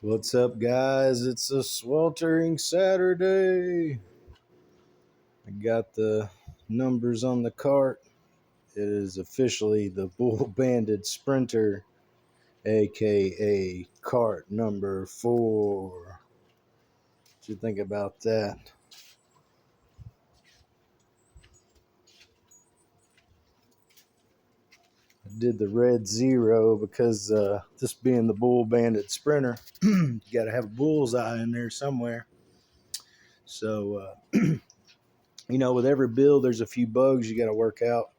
What's up, guys? It's a sweltering Saturday. I got the numbers on the cart. It is officially the Bull Banded Sprinter, aka cart number 4. What you think about that? I did the red 0 because this being the Bull Banded Sprinter, you got to have a bullseye in there somewhere. So, with every build, there's a few bugs you got to work out.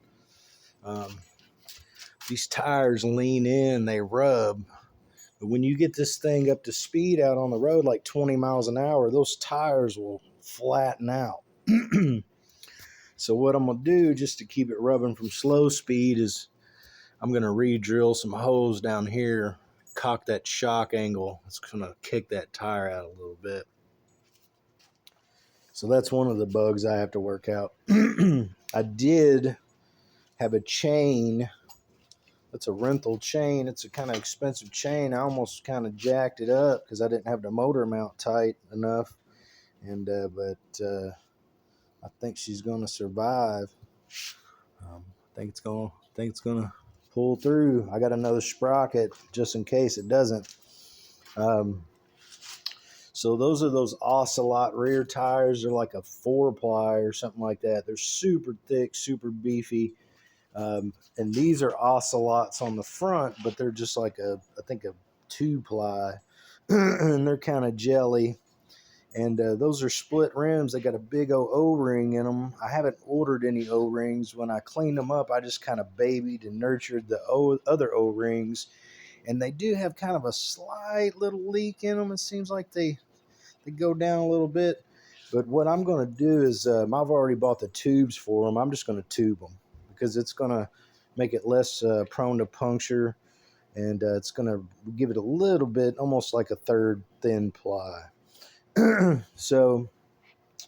These tires lean in, they rub. But when you get this thing up to speed out on the road, like 20 miles an hour, those tires will flatten out. So what I'm going to do just to keep it rubbing from slow speed is I'm going to re-drill some holes down here, cock that shock angle. It's going to kick that tire out a little bit. So that's one of the bugs I have to work out. I did have a chain. It's a rental chain. It's a kind of expensive chain. I almost kind of jacked it up because I didn't have the motor mount tight enough. But I think she's gonna survive. I think it's gonna pull through. I got another sprocket just in case it doesn't. So those are those Ocelot rear tires. They're like a 4-ply or something like that. They're super thick, super beefy. And these are Ocelots on the front, but they're just like I think a 2-ply, and they're kind of jelly. And those are split rims. They got a big O-ring in them. I haven't ordered any O-rings. When I cleaned them up, I just kind of babied and nurtured the other O-rings. And they do have kind of a slight little leak in them. It seems like they go down a little bit. But what I'm going to do is I've already bought the tubes for them. I'm just going to tube them because it's going to make it less prone to puncture. And it's going to give it a little bit, almost like a third thin ply. So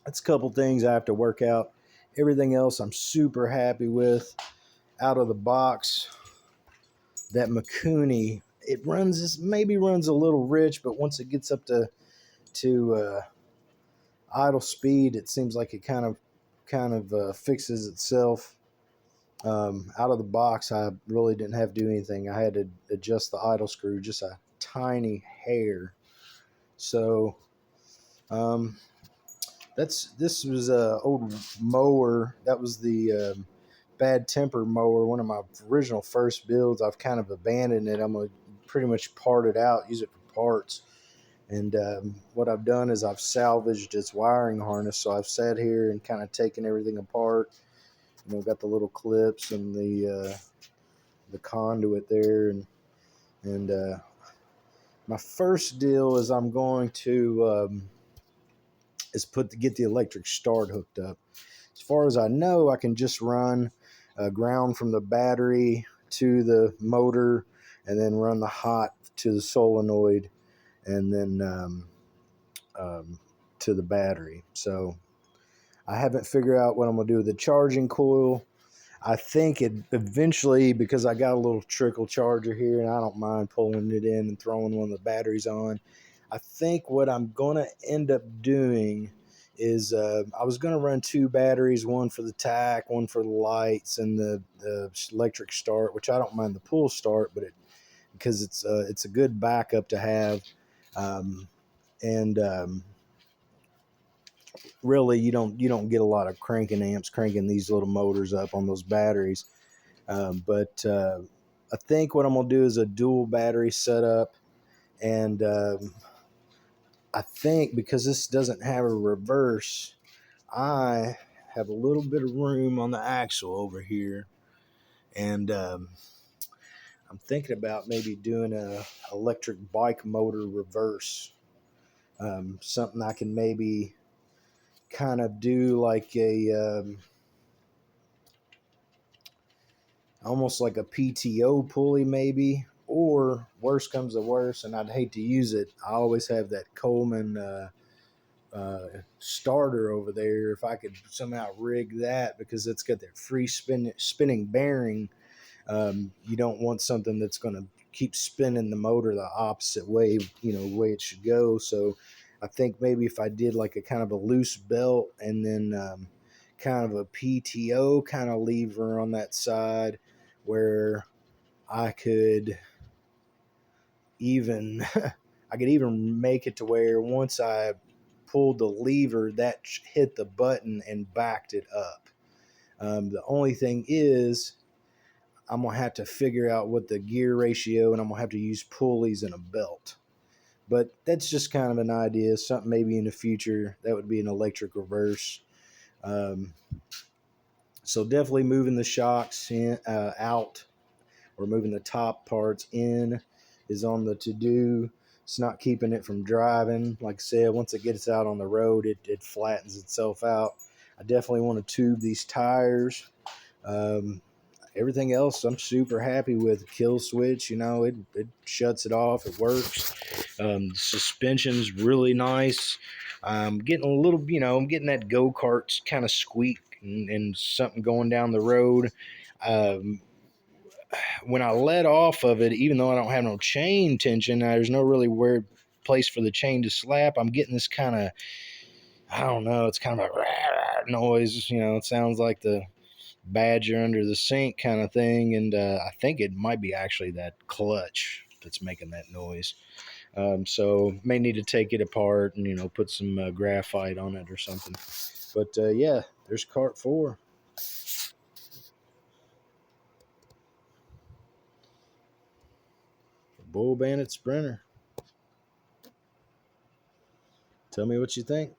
that's a couple things I have to work out. Everything else I'm super happy with. Out of the box, that Mikuni, maybe runs a little rich, but once it gets up to idle speed, it seems like it kind of fixes itself. Out of the box, I really didn't have to do anything. I had to adjust the idle screw just a tiny hair. So this was a old mower. That was the bad temper mower, one of my original first builds. I've kind of abandoned it. I'm gonna pretty much part it out, use it for parts. And what I've done is I've salvaged its wiring harness. So I've sat here and kind of taken everything apart. Got the little clips and the conduit there, and my first deal is I'm going to get the electric start hooked up. As far as I know, I can just run ground from the battery to the motor, and then run the hot to the solenoid, and then to the battery. So I haven't figured out what I'm going to do with the charging coil. I think it eventually, because I got a little trickle charger here and I don't mind pulling it in and throwing one of the batteries on. I think what I'm going to end up doing is I was going to run 2 batteries, one for the tack, one for the lights, and the electric start, which I don't mind the pull start, but because it's a good backup to have. And really you don't get a lot of cranking amps cranking these little motors up on those batteries. But I think what I'm going to do is a dual battery setup. And I think because this doesn't have a reverse, I have a little bit of room on the axle over here. And I'm thinking about maybe doing a electric bike motor reverse. Something I can maybe kind of do like almost like a PTO pulley maybe, or worse comes to worse, and I'd hate to use it. I always have that Coleman starter over there. If I could somehow rig that, because it's got that free spinning bearing. You don't want something that's going to keep spinning the motor the opposite way, the way it should go. So I think maybe if I did like a kind of a loose belt and then kind of a PTO kind of lever on that side where I could even I could even make it to where once I pulled the lever, that hit the button and backed it up. The only thing is, I'm gonna have to figure out what the gear ratio, and I'm gonna have to use pulleys and a belt. But that's just kind of an idea. Something maybe in the future that would be an electric reverse. Um, so definitely moving the shocks out, or moving the top parts in is on the to-do. It's not keeping it from driving. Like I said, once it gets out on the road, it flattens itself out. I definitely want to tube these tires. Um, Everything else I'm super happy with. Kill switch, it shuts it off. It works. Suspension's really nice. I'm getting a little, I'm getting that go-kart kind of squeak and something going down the road. Um, when I let off of it, even though I don't have no chain tension, there's no really weird place for the chain to slap. I'm getting this kind of, I don't know, it's kind of a noise. It sounds like the badger under the sink kind of thing. And I think it might be actually that clutch that's making that noise. So may need to take it apart and, put some graphite on it or something. But yeah, there's cart 4. Bull Bandit Sprinter. Tell me what you think.